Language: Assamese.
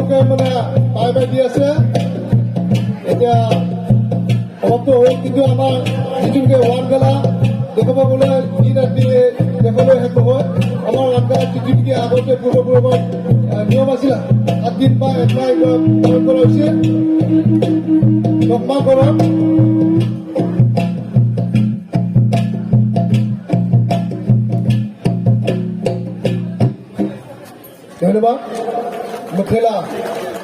তেওঁলোকে মানে পাই দি আছে এতিয়া সমাপ্ত হ'ল কিন্তু আমাৰ যিটো নেকি ওৱান গেলা দেখাব গ'লে দিন ৰাতি দেখাবলৈ শেষ নহয় আমাৰ ওৱান গেলা যিটো নেকি আগতে পূৰ্বপূৰ্বত নিয়ম আছিল 7 দিন বা একমাহ পালন কৰা হৈছে 10 মাহ গৰম ধন্যবাদ মেখেলা